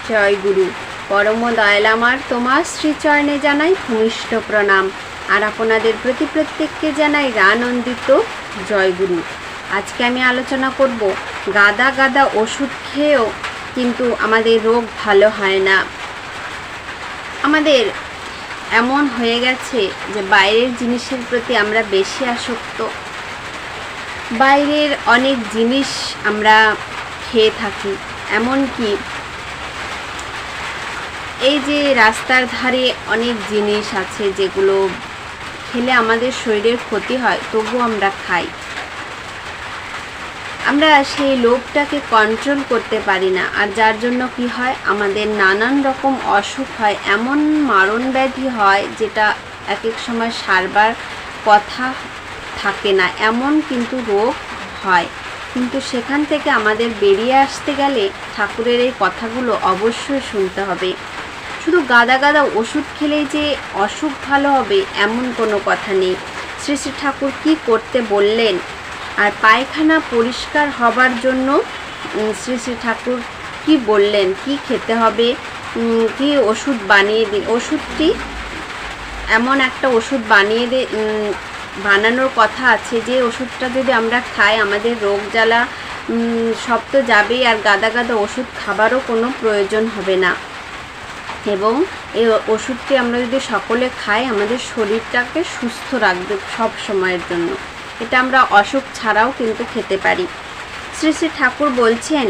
জয় গুরু। পরম দয়াল আমার তোমার শ্রীচরণে জানাই ভূমিষ্ঠ প্রণাম, আর আপনাদের প্রতি প্রত্যেককে জানাই আনন্দিত জয় গুরু। আজকে আমি আলোচনা করব গাদা গাদা ওষুধ খেয়েও কিন্তু আমাদের রোগ ভালো হয় না। আমাদের এমন হয়ে গেছে যে বাইরের জিনিসের প্রতি আমরা বেশি আসক্ত। বাইরের অনেক জিনিস আমরা খেয়ে থাকি, এমনকি এই যে রাস্তার ধারে অনেক জিনিস আছে যেগুলো খেলে আমাদের শরীরের ক্ষতি হয়, তবুও আমরা খাই। আমরা সেই লোভটাকে কন্ট্রোল করতে পারি না, আর যার জন্য কি হয়, আমাদের নানান রকম অসুখ হয়, এমন মারণ ব্যাধি হয় যেটা এক এক সময় সারবার কথা থাকে না, এমন কিন্তু রোগ হয়। কিন্তু সেখান থেকে আমাদের বেরিয়ে আসতে গেলে ঠাকুরের এই কথাগুলো অবশ্যই শুনতে হবে। শুধু গাদা গাদা ওষুধ খেলেই যে অসুখ ভালো হবে এমন কোনো কথা নেই। শ্রী শ্রী ঠাকুর কী করতে বললেন, আর পায়খানা পরিষ্কার হবার জন্য শ্রী শ্রী ঠাকুর কি বললেন, কি খেতে হবে, কি ওষুধ বানিয়ে দিন। ওষুধটি এমন একটা ওষুধ বানানোর কথা আছে যে ওষুধটা যদি আমরা খাই আমাদের রোগ জ্বালা সব তো যাবেই, আর গাদা গাদা ওষুধ খাবারও কোনো প্রয়োজন হবে না। এবং এই ওষুধটি আমরা যদি সকলে খাই আমাদের শরীরটাকে সুস্থ রাখবে সব সময়ের জন্য। এটা আমরা অসুখ ছাড়াও কিন্তু খেতে পারি। শ্রী শ্রী ঠাকুর বলছেন,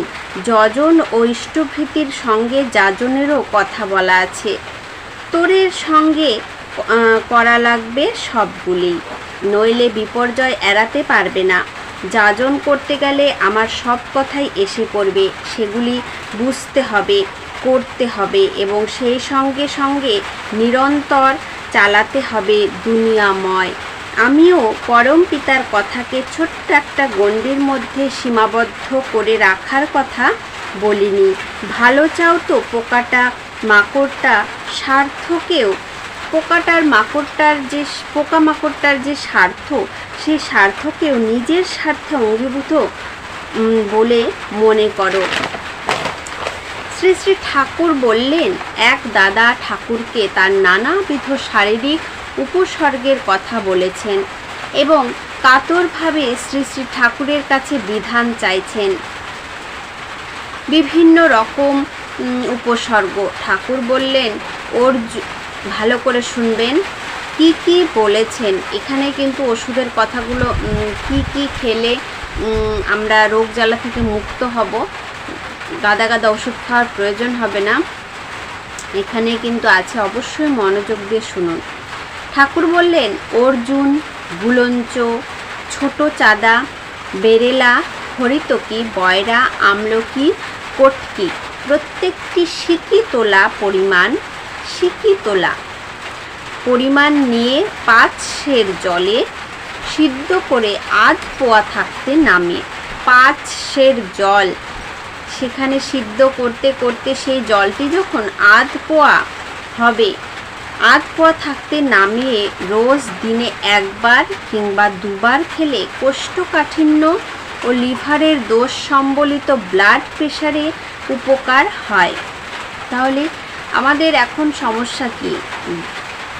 যজন ও ইষ্টভৃতির সঙ্গে যাজনেরও কথা বলা আছে। তোরের সঙ্গে করা লাগবে সবগুলি, নইলে বিপর্যয় এড়াতে পারবে না। যাজন করতে গেলে আমার সব কথাই এসে পড়বে, সেগুলি বুঝতে হবে, করতে হবে, এবং সেই সঙ্গে সঙ্গে নিরন্তর চালাতে হবে দুনিয়াময়। আমিও পরম পিতার কথাকে ছোট্ট একটা গণ্ডির মধ্যে সীমাবদ্ধ করে রাখার কথা বলিনি। ভালো চাও তো পোকাটা মাকড়টা স্বার্থকেও, পোকামাকড়টার যে স্বার্থ, সেই স্বার্থকেও নিজের স্বার্থে অঙ্গীভূত বলে মনে করো। শ্রী শ্রী ঠাকুর বললেন, এক দাদা ঠাকুরকে তার নানাবিধ শারীরিক উপসর্গের কথা বলেছেন এবং কাতরভাবে শ্রী শ্রী ঠাকুরের কাছে বিধান চাইছেন। বিভিন্ন রকম উপসর্গ ঠাকুর বললেন, ভালো করে শুনবেন কি কি বলেছেন। এখানে কিন্তু ওষুধের কথাগুলো, কি কি খেলে আমরা রোগ জ্বালা থেকে মুক্ত হব, গাদা গাদা ওষুধ খাওয়ার প্রয়োজন হবে না, এখানে কিন্তু আছে, অবশ্যই মনোযোগ দিয়ে শুনুন। ঠাকুর বললেন, অর্জুন, গুলঞ্চ, ছোট চাঁদা, বেরেলা, হরিতকি, বয়রা, আমলকি, কটকি প্রত্যেকটি সিকি তোলা পরিমাণ নিয়ে 5 সের জলে সিদ্ধ করে আধ পোয়া থাকতে নামে। 5 সের জল সেখানে সিদ্ধ করতে করতে সেই জলটি যখন আধ পোয়া হবে, আধ পোয়া থাকতে নামিয়ে রোজ দিনে 1 বার কিংবা 2 বার খেলে কোষ্ঠকাঠিন্য ও লিভারের দোষ সম্বলিত ব্লাড প্রেশারে উপকার হয়। তাহলে আমাদের এখন সমস্যা কি?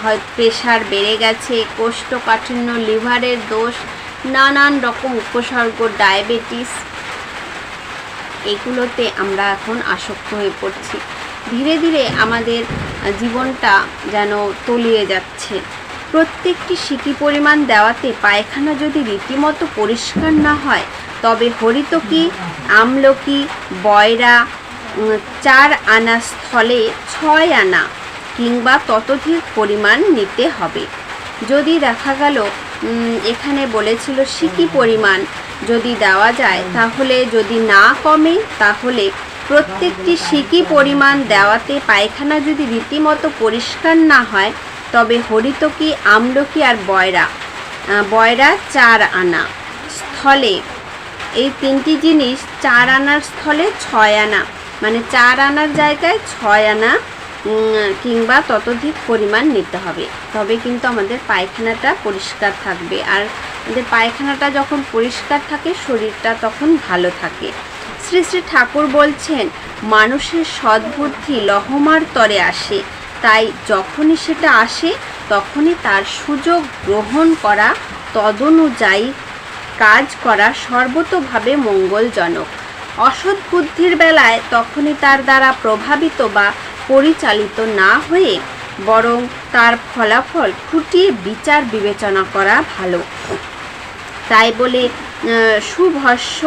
হয় প্রেশার বেড়ে গেছে, কোষ্ঠকাঠিন্য, লিভারের দোষ, নানান রকম উপসর্গ, ডায়াবেটিস, এগুলোতে আমরা এখন আসক্ত হয়ে পড়ছি। ধীরে ধীরে আমাদের জীবনটা যেন তলিয়ে যাচ্ছে। প্রত্যেকটি সিকি পরিমাণ দেওয়াতে পায়খানা যদি রীতিমতো পরিষ্কার না হয়, তবে হরিতকি, আমলকি, বয়রা 4 আনা স্থলে 6 আনা কিংবা ততোধিক পরিমাণ নিতে হবে। যদি দেখা গেল এখানে বলেছিল সিকি পরিমাণ যদি দেওয়া যায়, তাহলে যদি না কমে, তাহলে প্রত্যেকটি সিকি পরিমাণ দেওয়াতে পায়খানা যদি রীতিমতো পরিষ্কার না হয়, তবে হরিতকি, আমলকি আর বয়রা 4 আনা স্থলে, এই 3টি জিনিস 4 আনার স্থলে 6 আনা, মানে 4 আনার জায়গায় 6 আনা কিংবা ততোধিক পরিমাণ নিতে হবে। তবে কিন্তু আমাদের পায়খানাটা পরিষ্কার থাকবে, আর আমাদের পায়খানাটা যখন পরিষ্কার থাকে শরীরটা তখন ভালো থাকে। শ্রী শ্রী ঠাকুর বলছেন, মানুষের সদ্বুদ্ধি লহমার তরে আসে, তাই যখনই সেটা আসে তখনই তার সুযোগ গ্রহণ করা, তদনুযায়ী কাজ করা সর্বতোভাবে মঙ্গলজনক। অসৎ বুদ্ধির বেলায় তখনই তার দ্বারা প্রভাবিত বা পরিচালিত না হয়ে বরং তার ফলাফল খুঁটিয়ে বিচার বিবেচনা করা ভালো। তাই বলে শুভস্য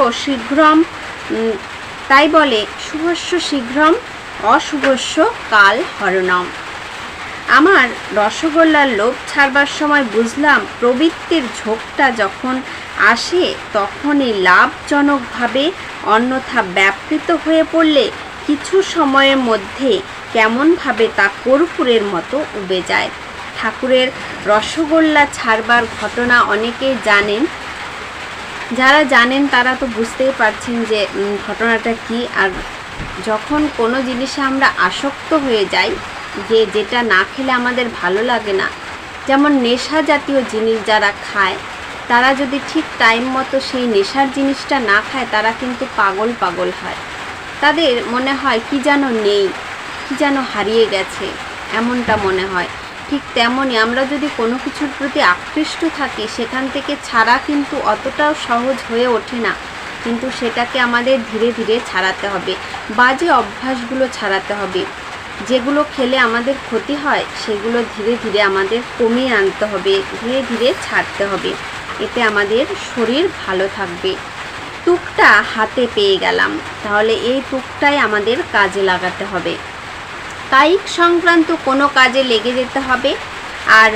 শীঘ্রম অশুভস্য কাল হরণম। আমার রসগোল্লার লোভ ছাড়বার সময় বুঝলাম, প্রবৃত্তির ঝোঁকটা যখন আসে তখনই লাভজনকভাবে, অন্যথা ব্যাপৃত হয়ে পড়লে কিছু সময়ের মধ্যে কেমনভাবে তা কর্পূরের মতো উবে যায়। ঠাকুরের রসগোল্লা ছাড়বার ঘটনা অনেকেই জানেন। যারা জানেন তারা তো বুঝতেই পারছেন যে ঘটনাটা কি। আর যখন কোনো জিনিসে আমরা আসক্ত হয়ে যাই, যেটা না খেলে আমাদের ভালো লাগে না, যেমন নেশা জাতীয় জিনিস যারা খায়, তারা যদি ঠিক টাইম মতো সেই নেশার জিনিসটা না খায়, তারা কিন্তু পাগল হয়। তাদের মনে হয় কি যেন নেই, কি যেন হারিয়ে গেছে, এমনটা মনে হয়। ঠিক তেমনই আমরা যদি কোনো কিছুর প্রতি আকৃষ্ট থাকি, সেখান থেকে ছাড়া কিন্তু অতটাও সহজ হয়ে ওঠে না। কিন্তু সেটাকে আমাদের ধীরে ধীরে ছাড়াতে হবে, বাজে অভ্যাসগুলো ছাড়াতে হবে। যেগুলো খেলে আমাদের ক্ষতি হয় সেগুলো ধীরে ধীরে আমাদের কমিয়ে আনতে হবে, ধীরে ধীরে ছাড়তে হবে। এতে আমাদের শরীর ভালো থাকবে। তুকটা হাতে পেয়ে গেলাম, তাহলে এই তুকটাই আমাদের কাজে লাগাতে হবে। কায়িক সংক্রান্ত কোনো কাজে লেগে যেতে হবে, আর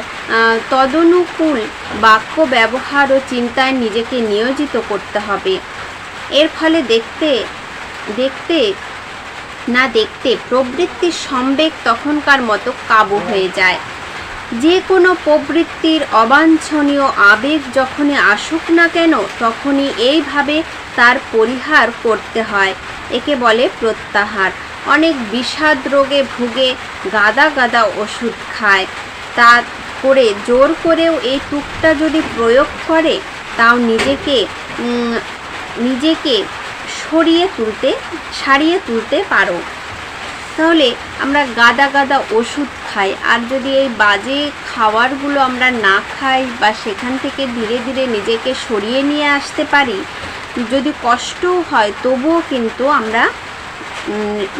তদনুকূল বাক্য ব্যবহার ও চিন্তায় নিজেকে নিয়োজিত করতে হবে। এর ফলে দেখতে প্রবৃত্তির সম্বেগ তখনকার মতো কাবু হয়ে যায়। যে কোনো প্রবৃত্তির অবাঞ্ছনীয় আবেগ যখনই আসুক না কেন, তখনই এইভাবে তার পরিহার করতে হয়। একে বলে প্রত্যাহার। অনেক বিষাদ রোগে ভুগে গাদা ওষুধ খায়, তা করে জোর করেও এই তুকটা যদি প্রয়োগ করে, তাও নিজেকে সারিয়ে তুলতে পারো। তাহলে আমরা গাদা ওষুধ খাই, আর যদি এই বাজে খাবারগুলো আমরা না খাই বা সেখান থেকে ধীরে ধীরে নিজেকে সরিয়ে নিয়ে আসতে পারি, যদি কষ্টও হয় তবুও কিন্তু আমরা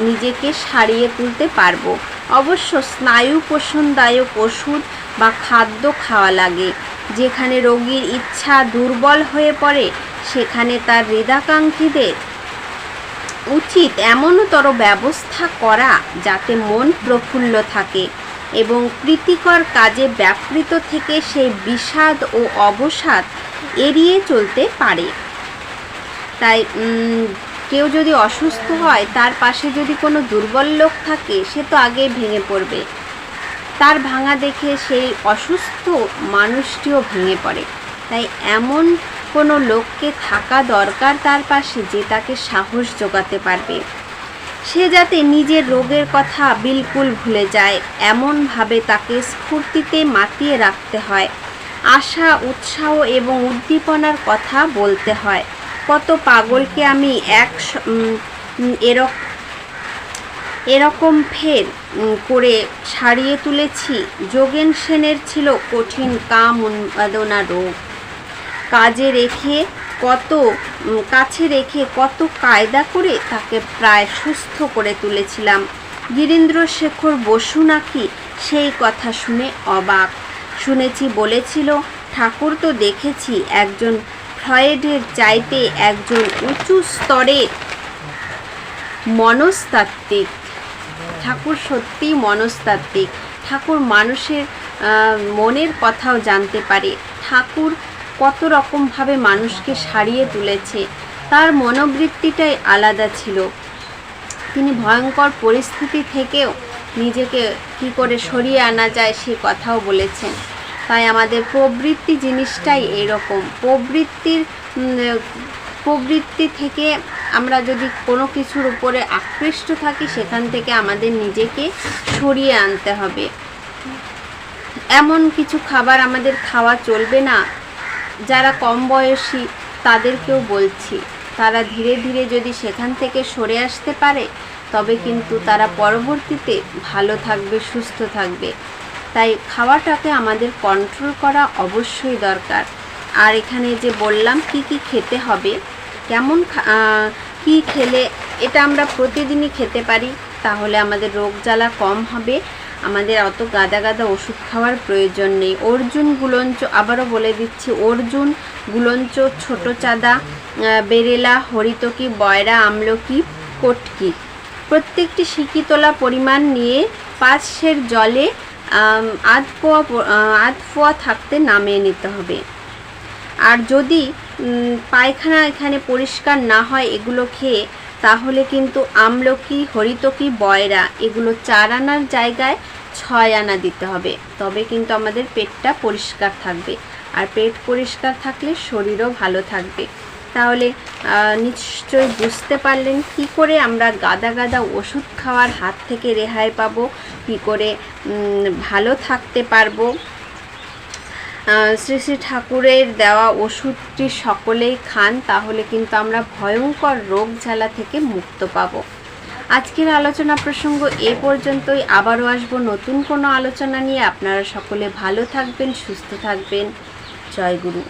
নিজেকে সারিয়ে তুলতে পারবো। অবশ্য স্নায়ু পোষণদায়ক ওষুধ বা খাদ্য খাওয়া লাগে। যেখানে রোগীর ইচ্ছা দুর্বল হয়ে পড়ে, সেখানে তার হৃদাকাঙ্ক্ষীদের উচিত এমনতর ব্যবস্থা করা যাতে মন প্রফুল্ল থাকে এবং প্রীতিকর কাজে ব্যাপৃত থেকে সেই বিষাদ ও অবসাদ এড়িয়ে চলতে পারে। তাই কেউ যদি অসুস্থ হয়, তার পাশে যদি কোনো দুর্বল লোক থাকে, সে তো আগে ভেঙে পড়বে। তার ভাঙা দেখে সেই অসুস্থ মানুষটিও ভেঙে পড়ে। তাই এমন কোনো লোককে থাকা দরকার তার পাশে, যে তাকে সাহস জোগাতে পারবে। সে যাতে নিজের রোগের কথা বিলকুল ভুলে যায়, এমনভাবে তাকে স্ফূর্তিতে মাতিয়ে রাখতে হয়। আশা, উৎসাহ এবং উদ্দীপনার কথা বলতে হয়। কত পাগলকে আমি এরকম ফের করে সারিয়ে তুলেছি। যোগেন সেনের ছিল কঠিন কাম উন্মাদনা রোগ। কাছে রেখে কত কায়দা করে তাকে প্রায় সুস্থ করে তুলেছিলাম। গিরীন্দ্র শেখর বসু নাকি সেই কথা শুনে অবাক। শুনেছি বলেছিল, ঠাকুর তো দেখেছি একজন ফ্রয়েডের চাইতে একজন উঁচু স্তরের মনস্তাত্ত্বিক। ঠাকুর সত্যিই মনস্তাত্ত্বিক। ঠাকুর মানুষের মনের কথাও জানতে পারে। ঠাকুর কত রকমভাবে মানুষকে সারিয়ে তুলেছে, তার মনোবৃত্তিটাই আলাদা ছিল। তিনি ভয়ঙ্কর পরিস্থিতি থেকেও নিজেকে কী করে সরিয়ে আনা যায় সে কথাও বলেছেন। তাই আমাদের প্রবৃত্তি জিনিসটাই এরকম। প্রবৃত্তি থেকে আমরা যদি কোনো কিছুর উপরে আকৃষ্ট থাকি, সেখান থেকে আমাদের নিজেকে সরিয়ে আনতে হবে। এমন কিছু খাবার আমাদের খাওয়া চলবে না। যারা কম বয়সী তাদেরকেও বলছি, তারা ধীরে ধীরে যদি সেখান থেকে সরে আসতে পারে তবে কিন্তু তারা পরবর্তীতে ভালো থাকবে, সুস্থ থাকবে। তাই খাওয়াটাকে আমাদের কন্ট্রোল করা অবশ্যই দরকার। আর এখানে যে বললাম কি কি খেতে হবে, কেমন কি খেলে এটা আমরা প্রতিদিনই খেতে পারি, তাহলে আমাদের রোগ জ্বালা কম হবে, আমাদের অত গাদা গাদা ওষুধ খাওয়ার প্রয়োজন নেই। অর্জুন, গুলঞ্চ, আবারও বলে দিচ্ছি, অর্জুন, গুলঞ্চ, ছোটো চাঁদা, বেরেলা, হরিতকি, বয়রা, আমলকি, কটকি প্রত্যেকটি সিকি তোলা পরিমাণ নিয়ে 5 সের জলে আধ পোয়া থাকতে নামিয়ে নিতে হবে। আর যদি পায়খানা এখানে পরিষ্কার না হয় এগুলো খেয়ে, তাহলে কিন্তু আমলকি, হরিতকি, বয়রা এগুলো 4 আনার জায়গায় 6 আনা দিতে হবে। তবে কিন্তু আমাদের পেটটা পরিষ্কার থাকবে, আর পেট পরিষ্কার থাকলে শরীরও ভালো থাকবে। তাহলে নিশ্চয়ই বুঝতে পারলেন কি করে আমরা গাদা গাদা ওষুধ খাওয়ার হাত থেকে রেহাই পাবো, কি করে ভালো থাকতে পারবো। শ্রী শ্রী ঠাকুরের দেওয়া ওষুধটি সকলেই খান, তাহলে কিন্তু আমরা ভয়ঙ্কর রোগ জ্বালা থেকে মুক্ত পাবো। আজকের আলোচনা প্রসঙ্গ এ পর্যন্তই। আবারও আসবো নতুন কোনো আলোচনা নিয়ে। আপনারা সকলে ভালো থাকবেন, সুস্থ থাকবেন। জয় গুরু।